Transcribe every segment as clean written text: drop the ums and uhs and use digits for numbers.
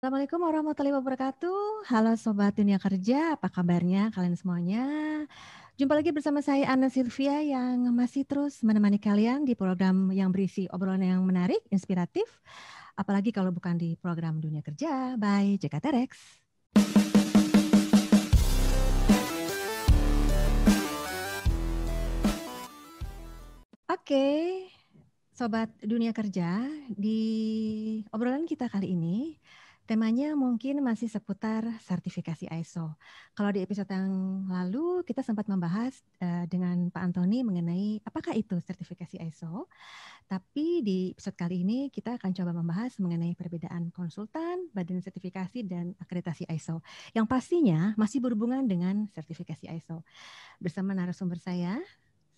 Assalamualaikum warahmatullahi wabarakatuh. Halo Sobat Dunia Kerja, apa kabarnya kalian semuanya? Jumpa lagi bersama saya Anna Sylvia yang masih terus menemani kalian di program yang berisi obrolan yang menarik, inspiratif. Apalagi kalau bukan di program Dunia Kerja by Jakarta Rex. Oke, Sobat Dunia Kerja, di obrolan kita kali ini temanya mungkin masih seputar sertifikasi ISO. Kalau di episode yang lalu kita sempat membahas dengan Pak Antoni mengenai apakah itu sertifikasi ISO. Tapi di episode kali ini kita akan coba membahas mengenai perbedaan konsultan, badan sertifikasi, dan akreditasi ISO. Yang pastinya masih berhubungan dengan sertifikasi ISO. Bersama narasumber saya,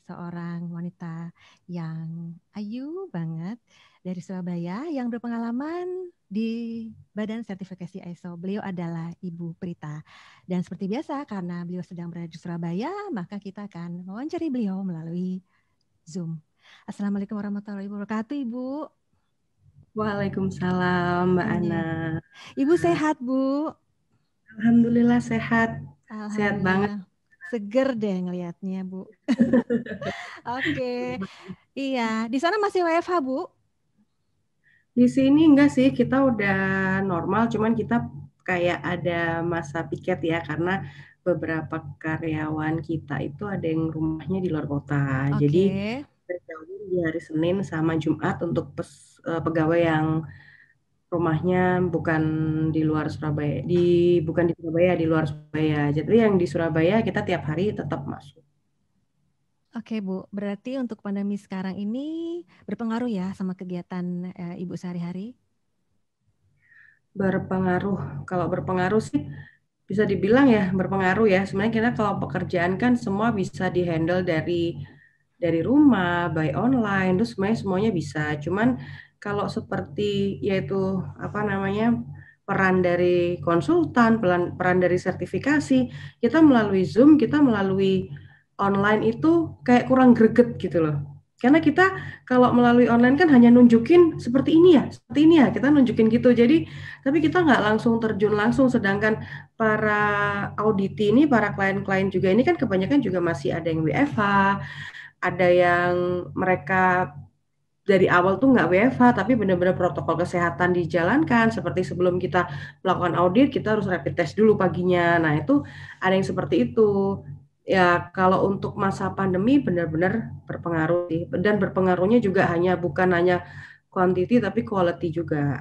seorang wanita yang ayu banget dari Surabaya yang berpengalaman di Badan Sertifikasi ISO. Beliau adalah Ibu Prita. Dan seperti biasa karena beliau sedang berada di Surabaya, maka kita akan mewawancari beliau melalui Zoom. Assalamualaikum warahmatullahi wabarakatuh, Ibu. Waalaikumsalam, Mbak Ana. Ibu sehat, Bu? Alhamdulillah sehat. Sehat banget. Seger deh ngelihatnya, Bu. Oke. Iya, di sana masih WFH, Bu? Di sini enggak sih, kita udah normal, cuman kita kayak ada masa piket ya, karena beberapa karyawan kita itu ada yang rumahnya di luar kota. Jadi berjauh di hari Senin sama Jumat untuk pegawai yang rumahnya bukan di luar Surabaya, bukan di Surabaya, di luar Surabaya. Jadi yang di Surabaya kita tiap hari tetap masuk. Oke Bu, berarti untuk pandemi sekarang ini berpengaruh ya sama kegiatan Ibu sehari-hari? Berpengaruh, kalau berpengaruh sih bisa dibilang ya berpengaruh ya. Sebenarnya kita kalau pekerjaan kan semua bisa dihandle dari rumah, by online, terus semuanya bisa. Cuman kalau seperti yaitu apa namanya peran dari konsultan, peran dari sertifikasi, kita melalui Zoom, kita melalui online itu kayak kurang greget gitu loh. Karena kita kalau melalui online kan hanya nunjukin seperti ini ya, kita nunjukin gitu. Jadi, tapi kita nggak langsung terjun langsung, sedangkan para auditi ini, para klien-klien juga ini kan kebanyakan juga masih ada yang WFH, ada yang mereka dari awal tuh nggak WFH, tapi benar-benar protokol kesehatan dijalankan. Seperti sebelum kita melakukan audit, kita harus rapid test dulu paginya. Nah, itu ada yang seperti itu. Ya, kalau untuk masa pandemi benar-benar berpengaruh sih. Dan berpengaruhnya juga bukan hanya quantity, tapi quality juga.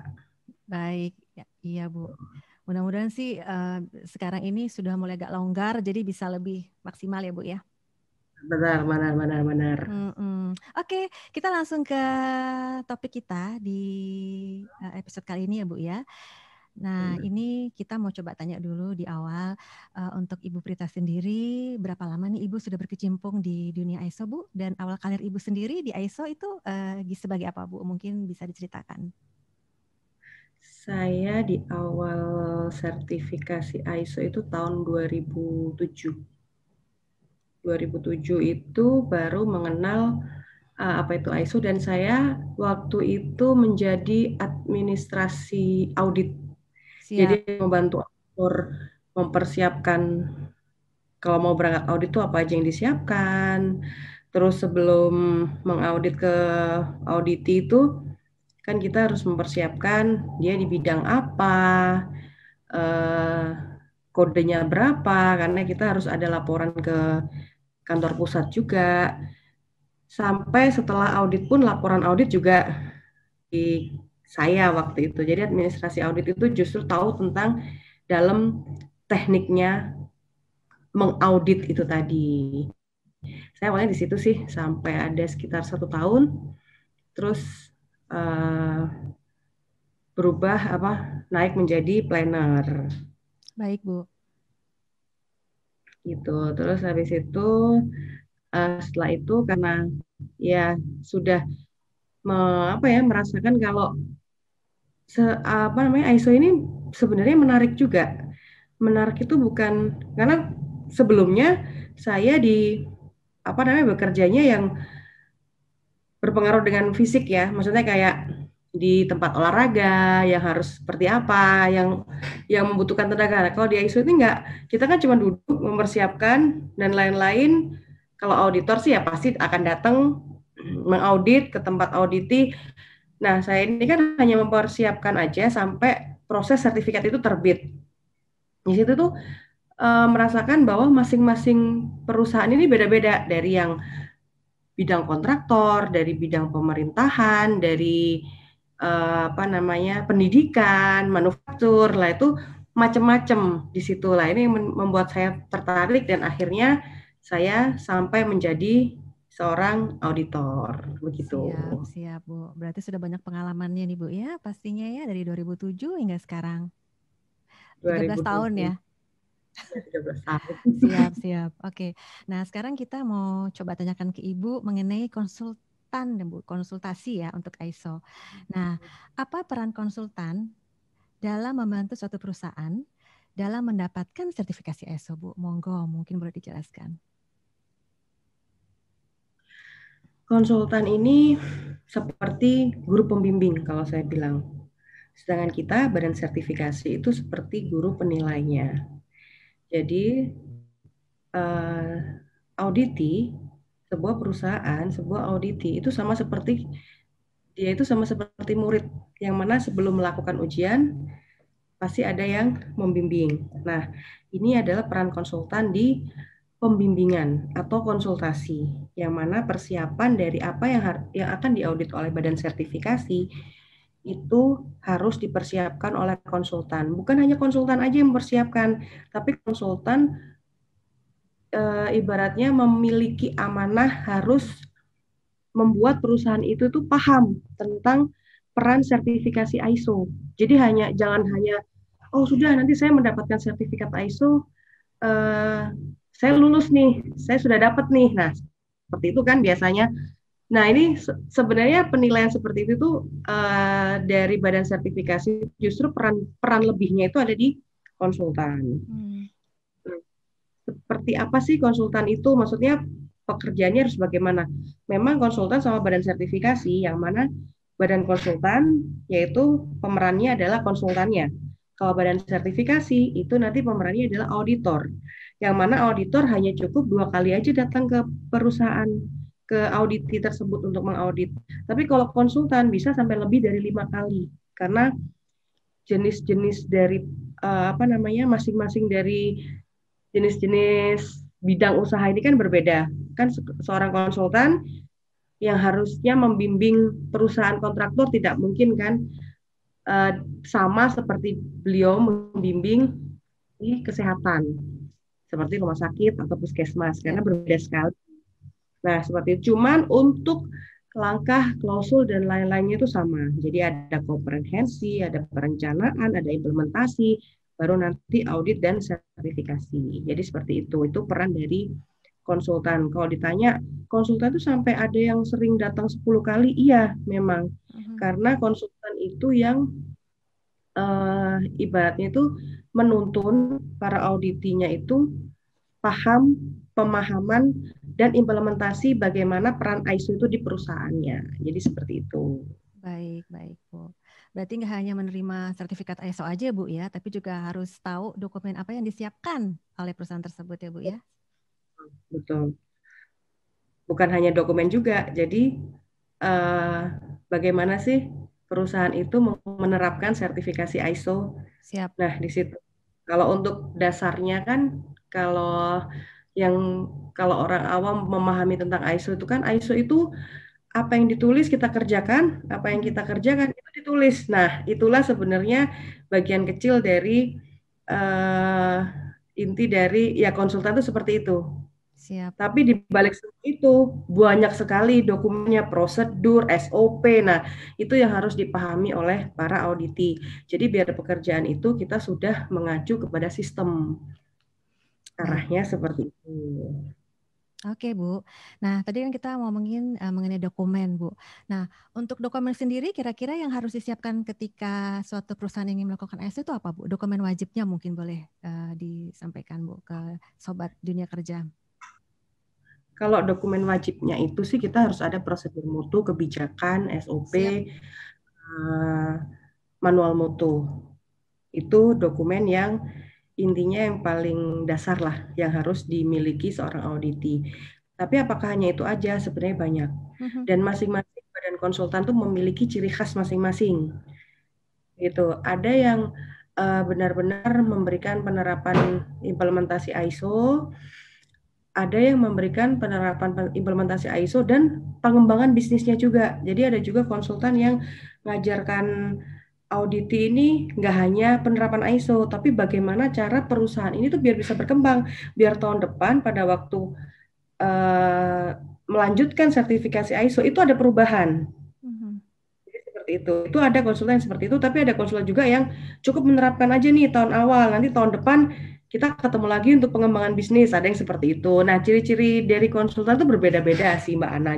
Baik, ya, iya Bu. Mudah-mudahan sih sekarang ini sudah mulai agak longgar, jadi bisa lebih maksimal ya Bu ya. Benar. Oke, kita langsung ke topik kita di episode kali ini ya Bu ya. Nah, ini kita mau coba tanya dulu di awal untuk Ibu Prita sendiri, berapa lama nih Ibu sudah berkecimpung di dunia ISO, Bu? Dan awal karir Ibu sendiri di ISO itu sebagai apa, Bu? Mungkin bisa diceritakan. Saya di awal sertifikasi ISO itu tahun 2007. 2007 itu baru mengenal apa itu ISO, dan saya waktu itu menjadi administrasi audit. Siap. Jadi membantu mempersiapkan kalau mau berangkat audit itu apa aja yang disiapkan. Terus sebelum mengaudit ke auditi itu kan kita harus mempersiapkan dia di bidang apa, kodenya berapa, karena kita harus ada laporan ke kantor pusat juga. Sampai setelah audit pun laporan audit juga di saya waktu itu. Jadi administrasi audit itu justru tahu tentang dalam tekniknya mengaudit itu tadi. Saya awalnya di situ sih sampai ada sekitar 1 tahun, terus berubah naik menjadi planner. Baik Bu. Gitu. Terus habis itu setelah itu karena ya sudah merasakan kalau ISO ini sebenarnya menarik juga. Menarik itu bukan karena sebelumnya saya bekerjanya yang berpengaruh dengan fisik ya. Maksudnya kayak di tempat olahraga yang harus seperti apa, yang membutuhkan tenaga. Nah, kalau di ISO ini enggak, kita kan cuma duduk mempersiapkan dan lain-lain. Kalau auditor sih ya pasti akan datang mengaudit ke tempat auditi. Nah, saya ini kan hanya mempersiapkan aja sampai proses sertifikat itu terbit. Di situ tuh merasakan bahwa masing-masing perusahaan ini beda-beda, dari yang bidang kontraktor, dari bidang pemerintahan, dari apa namanya, pendidikan, manufaktur, lah itu macam-macam di situ lah. Ini membuat saya tertarik dan akhirnya saya sampai menjadi seorang auditor begitu. Siap, siap Bu. Berarti sudah banyak pengalamannya nih Bu ya, pastinya ya dari 2007 hingga sekarang. 13 tahun 2007 ya. ya 13 tahun. Siap, siap. Oke. Nah, sekarang kita mau coba tanyakan ke Ibu mengenai konsultan, Bu, konsultasi ya untuk ISO. Nah, apa peran konsultan dalam membantu suatu perusahaan dalam mendapatkan sertifikasi ISO, Bu? Monggo, mungkin boleh dijelaskan. Konsultan ini seperti guru pembimbing kalau saya bilang. Sedangkan kita badan sertifikasi itu seperti guru penilainya. Jadi auditi sebuah perusahaan, sebuah auditi itu sama seperti murid yang mana sebelum melakukan ujian pasti ada yang membimbing. Nah, ini adalah peran konsultan di pembimbingan atau konsultasi, yang mana persiapan dari apa yang akan diaudit oleh badan sertifikasi itu harus dipersiapkan oleh konsultan. Bukan hanya konsultan aja yang mempersiapkan, tapi konsultan ibaratnya memiliki amanah harus membuat perusahaan itu tuh paham tentang peran sertifikasi ISO. Jadi jangan hanya oh sudah nanti saya mendapatkan sertifikat ISO, saya lulus nih, saya sudah dapat nih. Nah, seperti itu kan biasanya. Nah, ini sebenarnya penilaian seperti itu tuh dari badan sertifikasi justru peran lebihnya itu ada di konsultan. Seperti apa sih konsultan itu? Maksudnya pekerjaannya harus bagaimana? Memang konsultan sama badan sertifikasi, yang mana badan konsultan yaitu pemerannya adalah konsultannya. Kalau badan sertifikasi itu nanti pemerannya adalah auditor, yang mana auditor hanya cukup 2 kali aja datang ke perusahaan, ke auditi tersebut untuk mengaudit. Tapi kalau konsultan bisa sampai lebih dari 5 kali, karena jenis-jenis dari masing-masing dari jenis-jenis bidang usaha ini kan berbeda. Kan seorang konsultan yang harusnya membimbing perusahaan kontraktor tidak mungkin kan sama seperti beliau membimbing di kesehatan seperti rumah sakit atau puskesmas, karena berbeda sekali. Nah, seperti itu. Cuman untuk langkah, klausul, dan lain-lainnya itu sama. Jadi ada komprehensi, ada perencanaan, ada implementasi, baru nanti audit dan sertifikasi. Jadi seperti itu. Itu peran dari konsultan. Kalau ditanya, konsultan itu sampai ada yang sering datang 10 kali, iya memang. Karena konsultan itu yang ibaratnya itu menuntun para auditinya itu paham, pemahaman, dan implementasi bagaimana peran ISO itu di perusahaannya. Jadi seperti itu. Baik, baik Bu. Berarti nggak hanya menerima sertifikat ISO aja Bu ya, tapi juga harus tahu dokumen apa yang disiapkan oleh perusahaan tersebut ya Bu ya. Betul. Bukan hanya dokumen juga. Jadi bagaimana sih perusahaan itu menerapkan sertifikasi ISO? Siap. Nah, di situ. Kalau untuk dasarnya kan, kalau orang awam memahami tentang ISO itu kan, ISO itu apa yang ditulis kita kerjakan, apa yang kita kerjakan itu ditulis. Nah, itulah sebenarnya bagian kecil dari inti dari ya konsultan itu seperti itu. Siap. Tapi di balik itu banyak sekali dokumennya, prosedur, SOP. Nah, itu yang harus dipahami oleh para auditi. Jadi biar pekerjaan itu kita sudah mengacu kepada sistem. Arahnya seperti itu. Oke Bu. Nah tadi kan kita ngomongin mengenai dokumen Bu. Nah untuk dokumen sendiri kira-kira yang harus disiapkan ketika suatu perusahaan ingin melakukan ISO itu apa Bu? Dokumen wajibnya mungkin boleh disampaikan Bu ke Sobat Dunia Kerja. Kalau dokumen wajibnya itu sih kita harus ada prosedur mutu, kebijakan, SOP, uh, manual mutu. Itu dokumen yang intinya yang paling dasar lah yang harus dimiliki seorang auditi. Tapi apakah hanya itu aja? Sebenarnya banyak. Dan masing-masing badan konsultan tuh memiliki ciri khas masing-masing. Gitu. Ada yang benar-benar memberikan penerapan implementasi ISO, ada yang memberikan penerapan implementasi ISO dan pengembangan bisnisnya juga. Jadi ada juga konsultan yang mengajarkan audit ini nggak hanya penerapan ISO, tapi bagaimana cara perusahaan ini tuh biar bisa berkembang, biar tahun depan pada waktu melanjutkan sertifikasi ISO itu ada perubahan. Jadi seperti itu. Itu ada konsultan yang seperti itu, tapi ada konsultan juga yang cukup menerapkan aja nih tahun awal, nanti tahun depan kita ketemu lagi untuk pengembangan bisnis, ada yang seperti itu. Nah, ciri-ciri dari konsultan itu berbeda-beda sih Mbak Ana.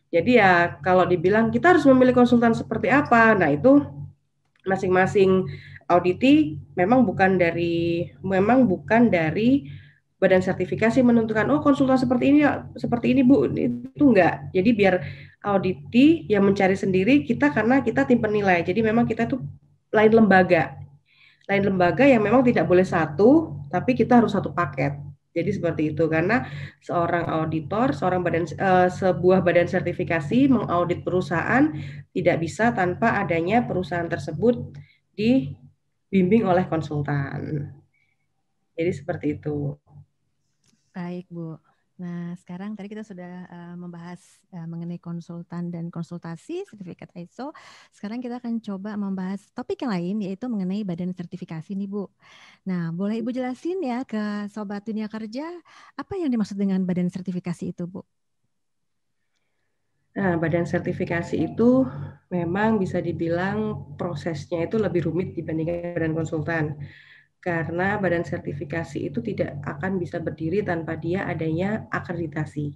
Jadi ya kalau dibilang kita harus memilih konsultan seperti apa, nah itu masing-masing auditi memang bukan dari badan sertifikasi menentukan oh konsultan seperti ini Bu, itu enggak. Jadi biar auditi yang mencari sendiri kita karena kita tim penilai. Jadi memang kita tuh lain lembaga yang memang tidak boleh satu, tapi kita harus satu paket. Jadi seperti itu karena seorang auditor, sebuah badan sertifikasi mengaudit perusahaan tidak bisa tanpa adanya perusahaan tersebut dibimbing oleh konsultan. Jadi seperti itu. Baik, Bu. Nah, sekarang tadi kita sudah membahas mengenai konsultan dan konsultasi sertifikat ISO. Sekarang kita akan coba membahas topik yang lain, yaitu mengenai badan sertifikasi nih, Bu. Nah, boleh Ibu jelasin ya ke Sobat Dunia Kerja, apa yang dimaksud dengan badan sertifikasi itu, Bu? Nah, badan sertifikasi itu memang bisa dibilang prosesnya itu lebih rumit dibandingkan badan konsultan. Karena badan sertifikasi itu tidak akan bisa berdiri tanpa dia adanya akreditasi.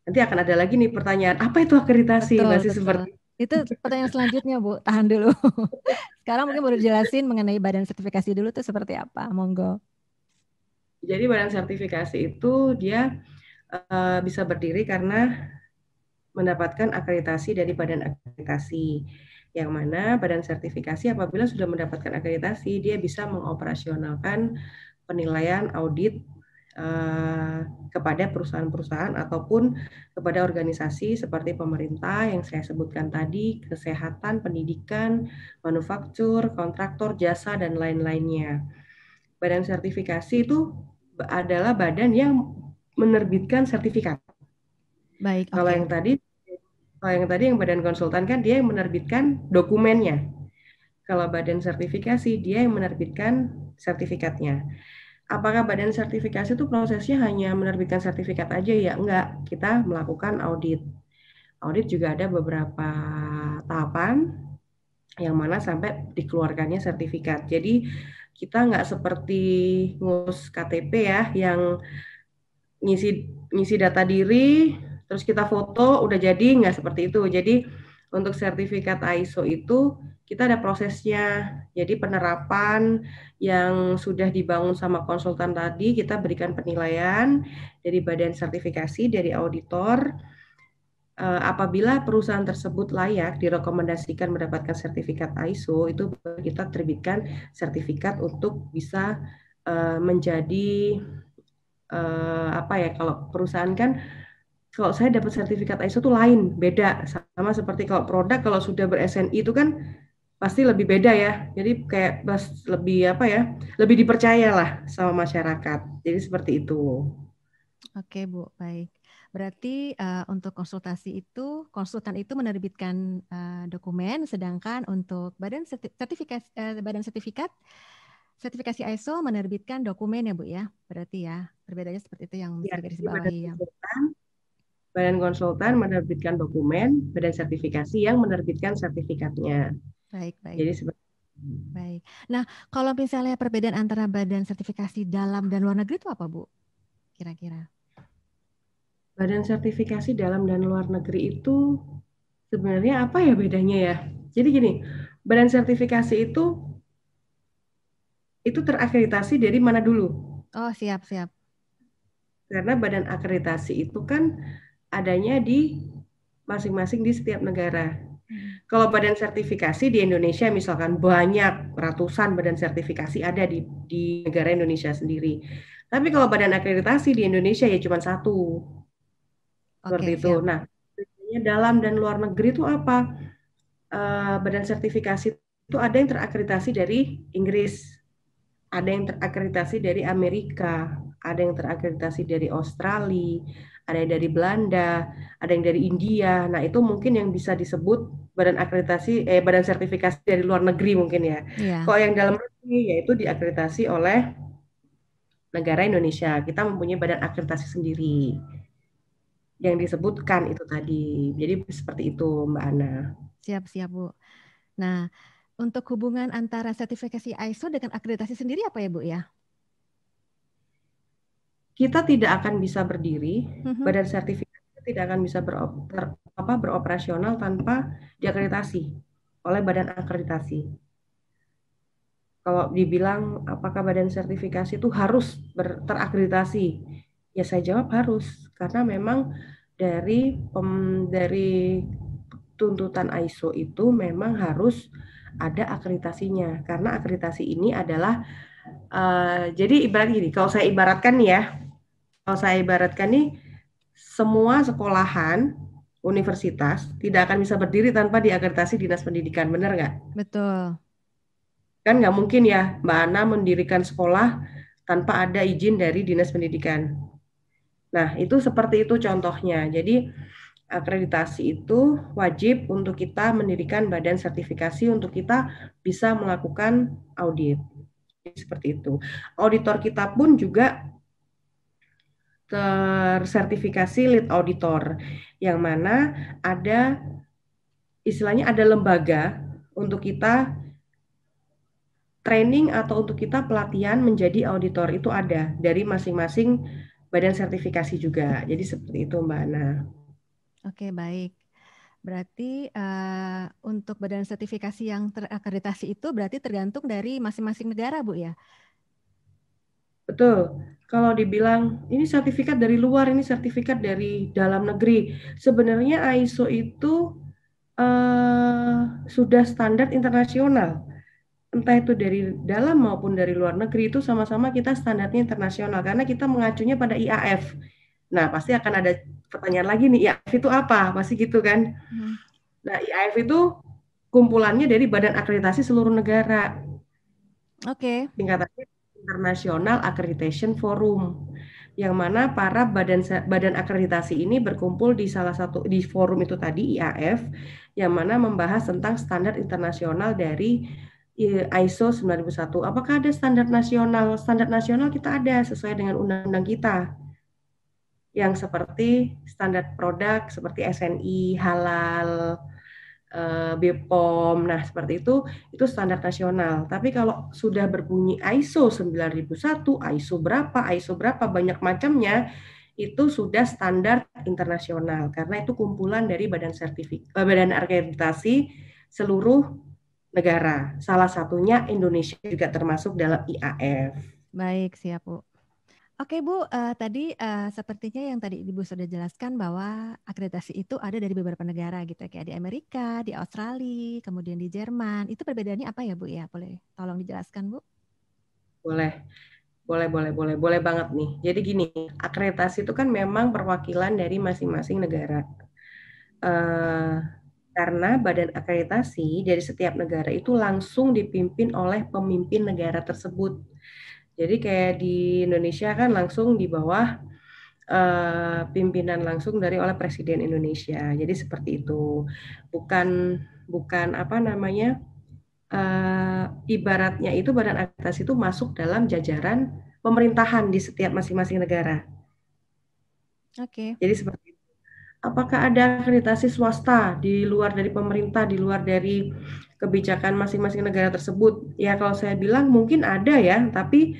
Nanti akan ada lagi nih pertanyaan, apa itu akreditasi? Betul, Masih betul. seperti Itu pertanyaan selanjutnya, Bu. Tahan dulu. Sekarang mungkin baru jelasin mengenai badan sertifikasi dulu tuh seperti apa. Monggo. Jadi badan sertifikasi itu dia bisa berdiri karena mendapatkan akreditasi dari badan akreditasi. Yang mana badan sertifikasi apabila sudah mendapatkan akreditasi, dia bisa mengoperasionalkan penilaian audit kepada perusahaan-perusahaan ataupun kepada organisasi seperti pemerintah yang saya sebutkan tadi, kesehatan, pendidikan, manufaktur, kontraktor, jasa, dan lain-lainnya. Badan sertifikasi itu adalah badan yang menerbitkan sertifikat. Baik, Kalau oke. yang badan konsultan kan dia yang menerbitkan dokumennya. Kalau badan sertifikasi dia yang menerbitkan sertifikatnya. Apakah badan sertifikasi itu prosesnya hanya menerbitkan sertifikat aja ya? Enggak, kita melakukan audit. Audit juga ada beberapa tahapan yang mana sampai dikeluarkannya sertifikat. Jadi kita nggak seperti ngurus KTP ya, yang ngisi data diri, terus kita foto, udah jadi, nggak seperti itu. Jadi untuk sertifikat ISO itu kita ada prosesnya. Jadi penerapan yang sudah dibangun sama konsultan tadi, kita berikan penilaian dari badan sertifikasi, dari auditor. Apabila perusahaan tersebut layak direkomendasikan mendapatkan sertifikat ISO, itu kita terbitkan sertifikat untuk bisa menjadi apa ya, kalau perusahaan kan kalau saya dapat sertifikat ISO itu lain, beda sama seperti kalau produk kalau sudah ber-SNI itu kan pasti lebih beda ya. Jadi kayak lebih apa ya? Lebih dipercaya lah sama masyarakat. Jadi seperti itu. Oke, Bu, baik. Berarti untuk konsultan itu menerbitkan dokumen, sedangkan untuk badan sertifikasi ISO menerbitkan dokumen ya, Bu ya. Berarti ya, perbedaannya seperti itu yang mesti Ya, jadi digarisbawahi ya. badan konsultan menerbitkan dokumen, badan sertifikasi yang menerbitkan sertifikatnya. Baik, baik. Jadi seperti Baik. Nah, kalau misalnya perbedaan antara badan sertifikasi dalam dan luar negeri itu apa, Bu? Kira-kira? badan sertifikasi dalam dan luar negeri itu sebenarnya apa ya bedanya ya? Jadi gini, badan sertifikasi itu terakreditasi dari mana dulu? Oh, siap, siap. Karena badan akreditasi itu kan adanya di masing-masing di setiap negara. Kalau badan sertifikasi di Indonesia misalkan banyak ratusan badan sertifikasi ada di negara Indonesia sendiri. Tapi kalau badan akreditasi di Indonesia ya cuma satu, seperti Oke, itu. siap. Nah, bedanya dalam dan luar negeri itu apa? Badan sertifikasi itu ada yang terakreditasi dari Inggris, ada yang terakreditasi dari Amerika, ada yang terakreditasi dari Australia, ada yang dari Belanda, ada yang dari India. Nah, itu mungkin yang bisa disebut badan sertifikasi dari luar negeri mungkin ya. Iya, Kalau yang dalam negeri yaitu diakreditasi oleh negara Indonesia. Kita mempunyai badan akreditasi sendiri yang disebutkan itu tadi. Jadi seperti itu, Mbak Ana. siap-siap, Bu. Nah, untuk hubungan antara sertifikasi ISO dengan akreditasi sendiri apa ya, Bu ya? Kita tidak akan bisa berdiri, Mhm. badan sertifikasi tidak akan bisa beroperasional tanpa diakreditasi oleh badan akreditasi. Kalau dibilang apakah badan sertifikasi itu harus terakreditasi, ya saya jawab harus karena memang dari tuntutan ISO itu memang harus ada akreditasinya karena akreditasi ini adalah jadi ibarat gini, kalau saya ibaratkan nih semua sekolahan universitas tidak akan bisa berdiri tanpa diakreditasi dinas pendidikan, benar nggak? Betul. Kan nggak mungkin ya Mbak Ana mendirikan sekolah tanpa ada izin dari dinas pendidikan. Nah, itu seperti itu contohnya. Jadi akreditasi itu wajib untuk kita mendirikan badan sertifikasi untuk kita bisa melakukan audit. Seperti itu. Auditor kita pun juga tersertifikasi lead auditor, yang mana ada istilahnya ada lembaga untuk kita training atau untuk kita pelatihan menjadi auditor itu ada dari masing-masing badan sertifikasi juga. Jadi seperti itu Mbak Ana. Oke, baik. Berarti untuk badan sertifikasi yang terakreditasi itu berarti tergantung dari masing-masing negara, Bu ya? Betul. Kalau dibilang ini sertifikat dari luar, ini sertifikat dari dalam negeri. Sebenarnya ISO itu sudah standar internasional. Entah itu dari dalam maupun dari luar negeri itu sama-sama kita standarnya internasional karena kita mengacunya pada IAF. Nah, pasti akan ada pertanyaan lagi nih, IAF itu apa? Pasti gitu kan. Mhm. Nah, IAF itu kumpulannya dari badan akreditasi seluruh negara. Oke, Singkatannya International Accreditation Forum. Yang mana para badan akreditasi ini berkumpul di salah satu di forum itu tadi IAF yang mana membahas tentang standar internasional dari ISO 9001. Apakah ada standar nasional? Standar nasional kita ada sesuai dengan undang-undang kita yang seperti standar produk seperti SNI, halal, BPOM. Nah, seperti itu standar nasional. Tapi kalau sudah berbunyi ISO 9001, ISO berapa banyak macamnya, itu sudah standar internasional karena itu kumpulan dari badan akreditasi seluruh negara. Salah satunya Indonesia juga termasuk dalam IAF. baik, siap, Bu. Oke, Bu, tadi sepertinya yang tadi Ibu sudah jelaskan bahwa akreditasi itu ada dari beberapa negara gitu ya, kayak di Amerika, di Australia, kemudian di Jerman. Itu perbedaannya apa ya, Bu ya? Boleh tolong dijelaskan, Bu? Boleh, boleh banget nih. Jadi gini, akreditasi itu kan memang perwakilan dari masing-masing negara. Eh, karena badan akreditasi dari setiap negara itu langsung dipimpin oleh pemimpin negara tersebut. Jadi kayak di Indonesia kan langsung di bawah pimpinan langsung dari oleh Presiden Indonesia. Jadi seperti itu. Bukan bukan apa namanya ibaratnya itu badan akreditasi itu masuk dalam jajaran pemerintahan di setiap masing-masing negara. Oke. Jadi seperti itu. Apakah ada akreditasi swasta di luar dari pemerintah, di luar dari kebijakan masing-masing negara tersebut? Ya kalau saya bilang mungkin ada ya, tapi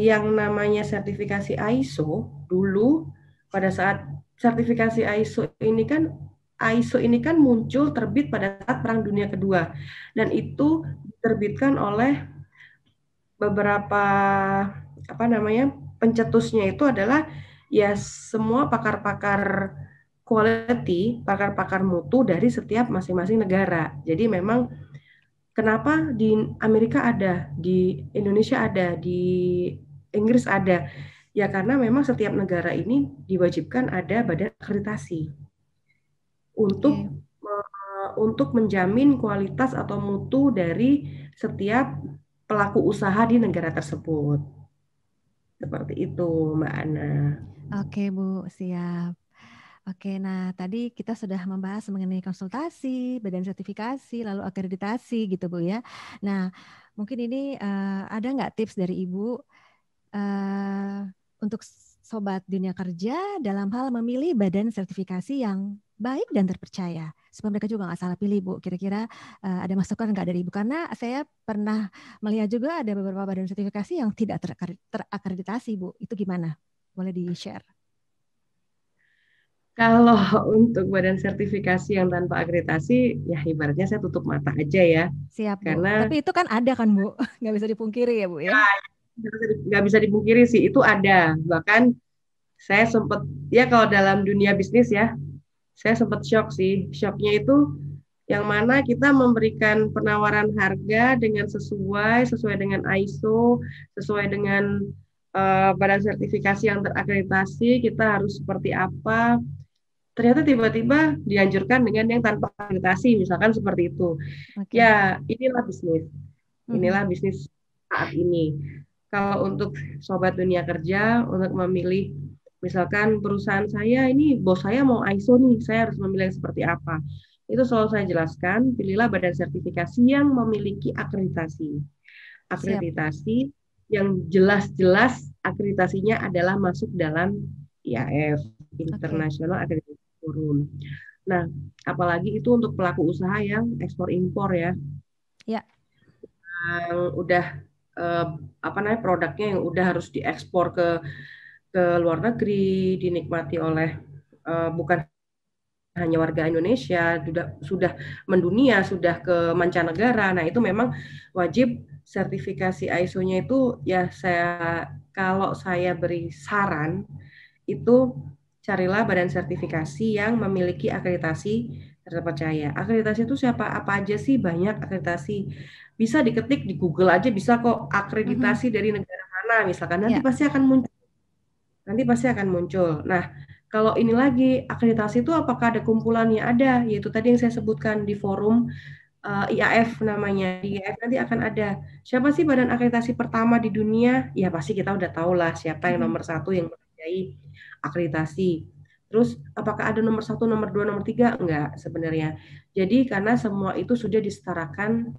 yang namanya sertifikasi ISO dulu pada saat sertifikasi ISO ini kan muncul terbit pada saat Perang Dunia Kedua dan itu diterbitkan oleh beberapa apa namanya pencetusnya itu adalah ya semua pakar-pakar quality, pakar-pakar mutu dari setiap masing-masing negara. Jadi memang kenapa di Amerika ada, di Indonesia ada, di Inggris ada? Ya karena memang setiap negara ini diwajibkan ada badan akreditasi Oke. untuk menjamin kualitas atau mutu dari setiap pelaku usaha di negara tersebut. Seperti itu, Mbak Ana. Oke, Bu, siap. Oke, nah tadi kita sudah membahas mengenai konsultasi, badan sertifikasi, lalu akreditasi gitu Bu ya. Nah, mungkin ini ada nggak tips dari Ibu eh, untuk sobat dunia kerja dalam hal memilih badan sertifikasi yang baik dan terpercaya supaya mereka juga nggak salah pilih Bu. Kira-kira ada masukan nggak dari Ibu? Karena saya pernah melihat juga ada beberapa badan sertifikasi yang tidak terakreditasi Bu. Itu gimana? Boleh di-share? Kalau untuk badan sertifikasi yang tanpa akreditasi, ya ibaratnya saya tutup mata aja ya. Siap, Bu. Karena Tapi itu kan ada kan, Bu? Nggak bisa dipungkiri ya, Bu ya? nggak bisa dipungkiri sih, itu ada. Bahkan saya sempat, ya kalau dalam dunia bisnis ya, saya sempat shock sih. Shocknya itu yang mana kita memberikan penawaran harga dengan sesuai dengan ISO, sesuai dengan badan sertifikasi yang terakreditasi, kita harus seperti apa. Ternyata tiba-tiba dianjurkan dengan yang tanpa akreditasi, misalkan seperti itu. Oke. Ya, Mhm. inilah bisnis saat ini. Kalau untuk sobat dunia kerja, untuk memilih, misalkan perusahaan saya ini, bos saya mau ISO nih, saya harus memilih yang seperti apa. Itu selalu saya jelaskan, pilihlah badan sertifikasi yang memiliki akreditasi. Siap. Akreditasi yang jelas-jelas akreditasinya adalah masuk dalam IAF, Oke. International Accreditation Forum. Nah, apalagi itu untuk pelaku usaha yang ekspor impor ya, Ya. yang udah eh, apa namanya produknya yang udah harus diekspor ke luar negeri, dinikmati oleh bukan hanya warga Indonesia, sudah mendunia, sudah ke mancanegara. Nah, itu memang wajib sertifikasi ISO-nya itu ya kalau saya beri saran itu carilah badan sertifikasi yang memiliki akreditasi terpercaya. Akreditasi itu siapa apa aja sih? Banyak akreditasi. Bisa diketik di Google aja bisa kok Mhm. akreditasi dari negara mana misalkan nanti Ya. pasti akan muncul. Nanti pasti akan muncul. Nah, kalau ini lagi akreditasi itu apakah ada kumpulannya? Ada, yaitu tadi yang saya sebutkan di forum IAF namanya. Di IAF nanti akan ada. Siapa sih badan akreditasi pertama di dunia? Ya pasti kita udah tahu lah siapa yang Mhm. nomor satu yang mempunyai akreditasi. Terus apakah ada nomor satu, nomor dua, nomor tiga? Enggak sebenarnya. Jadi karena semua itu sudah disetarakan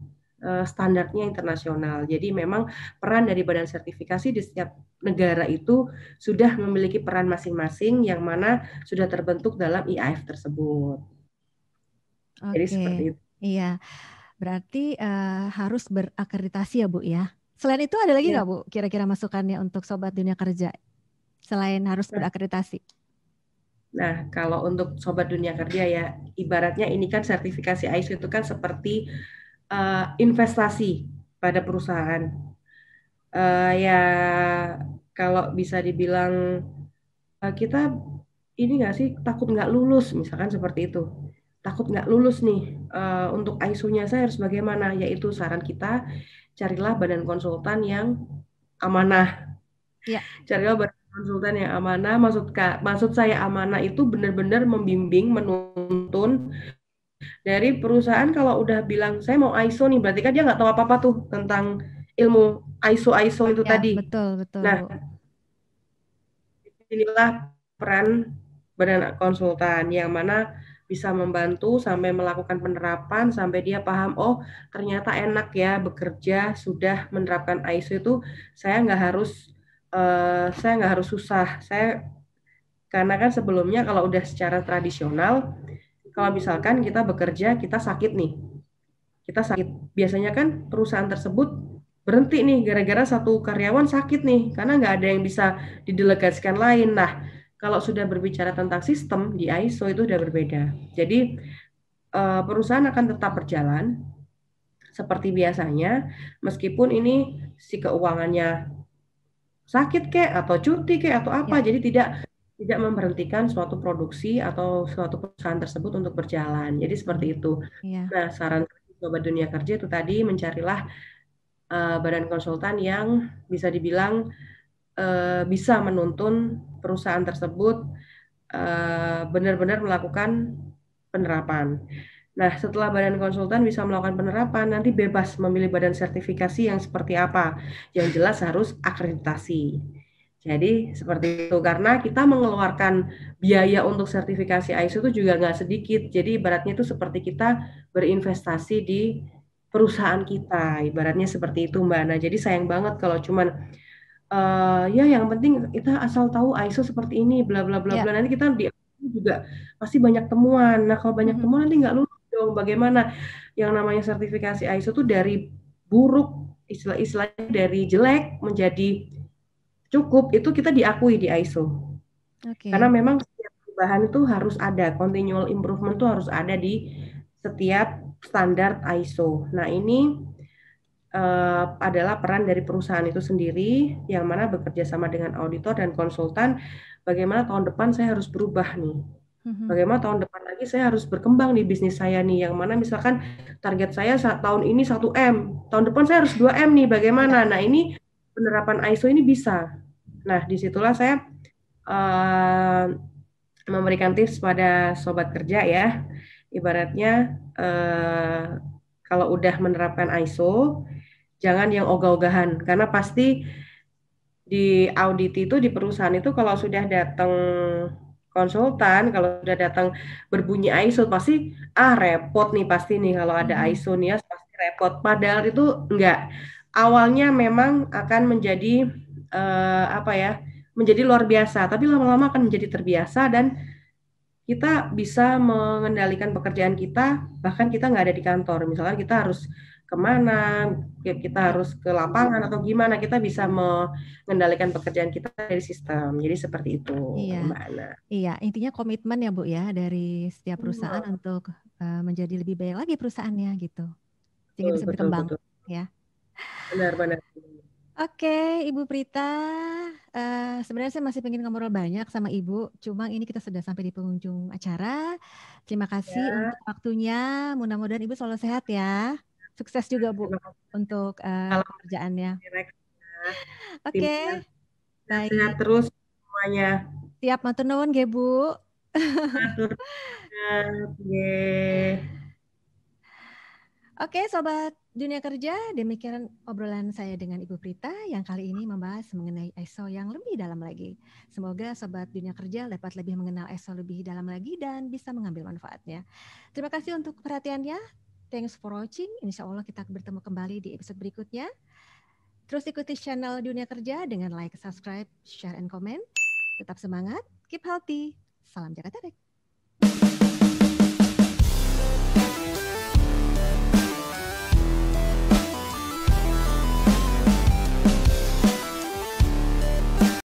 standarnya internasional. Jadi memang peran dari badan sertifikasi di setiap negara itu sudah memiliki peran masing-masing yang mana sudah terbentuk dalam IAF tersebut. Jadi Oke. seperti itu. Iya. Berarti harus berakreditasi ya, Bu ya. Selain itu ada lagi Ya. nggak, Bu? Kira-kira masukannya untuk sobat dunia kerja selain harus Nah, berakreditasi? kalau untuk sobat dunia kerja ya, ibaratnya ini kan sertifikasi ISO itu kan seperti investasi pada perusahaan. Ya, kalau bisa dibilang kita ini nggak sih takut nggak lulus, misalkan seperti itu. Takut nggak lulus nih untuk ISO-nya saya harus bagaimana? Yaitu saran kita carilah badan konsultan yang amanah. Ya. Carilah badan konsultan yang amanah. Maksud saya amanah itu benar-benar membimbing, menuntun dari perusahaan. Kalau udah bilang saya mau ISO nih, berarti kan dia nggak tahu apa-apa tuh tentang ilmu ISO itu Ya, tadi. betul, betul, Nah, Bu. inilah peran badan konsultan yang mana bisa membantu sampai melakukan penerapan sampai dia paham, oh ternyata enak ya bekerja sudah menerapkan ISO itu, saya nggak harus susah. Karena kan sebelumnya kalau udah secara tradisional, kalau misalkan kita bekerja kita sakit nih, kita sakit, biasanya kan perusahaan tersebut berhenti nih gara-gara satu karyawan sakit nih karena nggak ada yang bisa didelegasikan lain. Nah, kalau sudah berbicara tentang sistem di ISO itu udah berbeda. Jadi perusahaan akan tetap berjalan seperti biasanya meskipun ini si keuangannya sakit kek atau cuti kek atau apa. Ya. Jadi tidak tidak memberhentikan suatu produksi atau suatu perusahaan tersebut untuk berjalan. Jadi seperti itu. Iya. Nah, saran Sobat Dunia Kerja itu tadi mencarilah badan konsultan yang bisa dibilang bisa menuntun perusahaan tersebut benar-benar melakukan penerapan. Nah, setelah badan konsultan bisa melakukan penerapan, nanti bebas memilih badan sertifikasi yang seperti apa. Yang jelas harus akreditasi. Jadi seperti itu, karena kita mengeluarkan biaya untuk sertifikasi ISO itu juga nggak sedikit. Jadi ibaratnya itu seperti kita berinvestasi di perusahaan kita, ibaratnya seperti itu Mbak. Nah, jadi sayang banget kalau cuman ya yang penting kita asal tahu ISO seperti ini, bla bla bla Ya. bla. Nanti kita di juga pasti banyak temuan. Nah, kalau banyak Mhm. temuan nanti nggak lulus dong. Bagaimana? Yang namanya sertifikasi ISO tuh dari buruk, istilah-istilahnya dari jelek menjadi cukup, itu kita diakui di ISO. Karena Oke. memang setiap perubahan itu harus ada, continual improvement itu harus ada di setiap standar ISO. Nah, ini adalah peran dari perusahaan itu sendiri yang mana bekerja sama dengan auditor dan konsultan. Bagaimana tahun depan saya harus berubah nih? Mhm. Bagaimana tahun depan lagi saya harus berkembang di bisnis saya nih? Yang mana misalkan target saya tahun ini 1M, tahun depan saya harus 2M nih. Ya. Bagaimana? Nah, ini penerapan ISO ini bisa. Nah, disitulah saya uh, memberikan tips pada sobat kerja ya. Ibaratnya kalau udah menerapkan ISO, jangan yang ogah-ogahan karena pasti di audit itu di perusahaan itu kalau sudah datang konsultan, kalau sudah datang berbunyi ISO pasti repot nih pasti nih kalau ada Mhm. ISO nih ya pasti repot. Padahal itu enggak. Awalnya memang akan menjadi apa ya? Menjadi luar biasa, tapi lama-lama akan menjadi terbiasa dan kita bisa mengendalikan pekerjaan kita, bahkan kita nggak ada di kantor. Misalkan kita harus kemana, kita Ya. harus ke lapangan atau gimana, kita bisa mengendalikan pekerjaan kita dari sistem. Jadi seperti itu, Iya. Mbak Ana. Iya, intinya komitmen ya Bu ya dari setiap perusahaan Hmm, untuk menjadi lebih baik lagi perusahaannya gitu. Sehingga betul, bisa betul, berkembang betul. ya. Benar-benar. Oke, Ibu Prita, sebenarnya saya masih pengen ngobrol banyak sama Ibu, cuma ini kita sudah sampai di penghujung acara. Terima kasih Ya, untuk waktunya. Mudah-mudahan Ibu selalu sehat ya. Sukses juga Bu terima kasih. untuk Salam pekerjaannya. direct ya. Timnya Oke, sehat baik. terus semuanya. Siap matur nuwun nggih, Bu. Atur. Oke. Oke, Sobat Dunia Kerja, demikian obrolan saya dengan Ibu Prita yang kali ini membahas mengenai ISO yang lebih dalam lagi. Semoga Sobat Dunia Kerja dapat lebih mengenal ISO lebih dalam lagi dan bisa mengambil manfaatnya. Terima kasih untuk perhatiannya. Thanks for watching. Insya Allah kita bertemu kembali di episode berikutnya. Terus ikuti channel Dunia Kerja dengan like, subscribe, share, and comment. Tetap semangat, keep healthy. Salam jaga tarik.